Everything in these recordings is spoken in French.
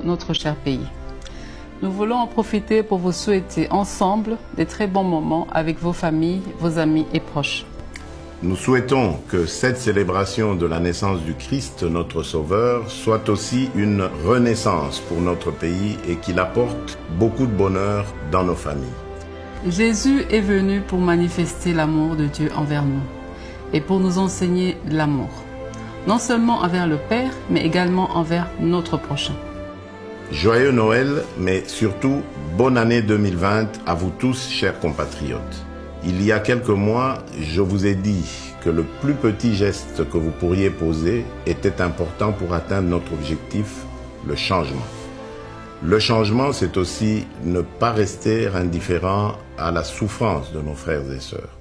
notre cher pays. Nous voulons en profiter pour vous souhaiter ensemble des très bons moments avec vos familles, vos amis et proches. Nous souhaitons que cette célébration de la naissance du Christ, notre Sauveur, soit aussi une renaissance pour notre pays et qu'il apporte beaucoup de bonheur dans nos familles. Jésus est venu pour manifester l'amour de Dieu envers nous et pour nous enseigner l'amour, non seulement envers le Père, mais également envers notre prochain. Joyeux Noël, mais surtout, bonne année 2020 à vous tous, chers compatriotes. Il y a quelques mois, je vous ai dit que le plus petit geste que vous pourriez poser était important pour atteindre notre objectif, le changement. Le changement, c'est aussi ne pas rester indifférent à la souffrance de nos frères et sœurs.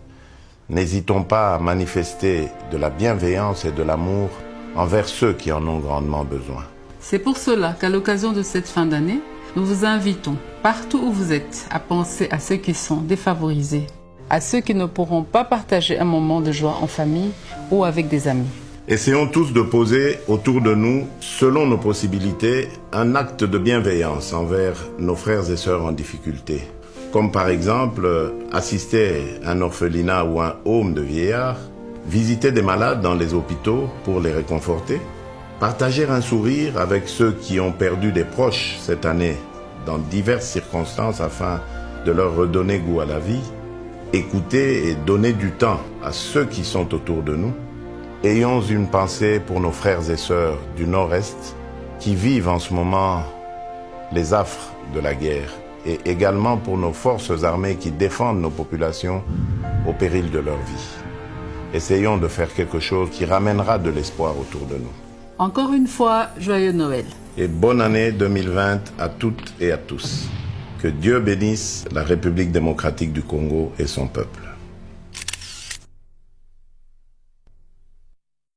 N'hésitons pas à manifester de la bienveillance et de l'amour envers ceux qui en ont grandement besoin. C'est pour cela qu'à l'occasion de cette fin d'année, nous vous invitons, partout où vous êtes, à penser à ceux qui sont défavorisés, à ceux qui ne pourront pas partager un moment de joie en famille ou avec des amis. Essayons tous de poser autour de nous, selon nos possibilités, un acte de bienveillance envers nos frères et sœurs en difficulté. Comme par exemple, assister à un orphelinat ou un home de vieillards, visiter des malades dans les hôpitaux pour les réconforter, partager un sourire avec ceux qui ont perdu des proches cette année dans diverses circonstances afin de leur redonner goût à la vie, écouter et donner du temps à ceux qui sont autour de nous. Ayons une pensée pour nos frères et sœurs du Nord-Est qui vivent en ce moment les affres de la guerre et également pour nos forces armées qui défendent nos populations au péril de leur vie. Essayons de faire quelque chose qui ramènera de l'espoir autour de nous. Encore une fois, joyeux Noël. Et bonne année 2020 à toutes et à tous. Que Dieu bénisse la République démocratique du Congo et son peuple.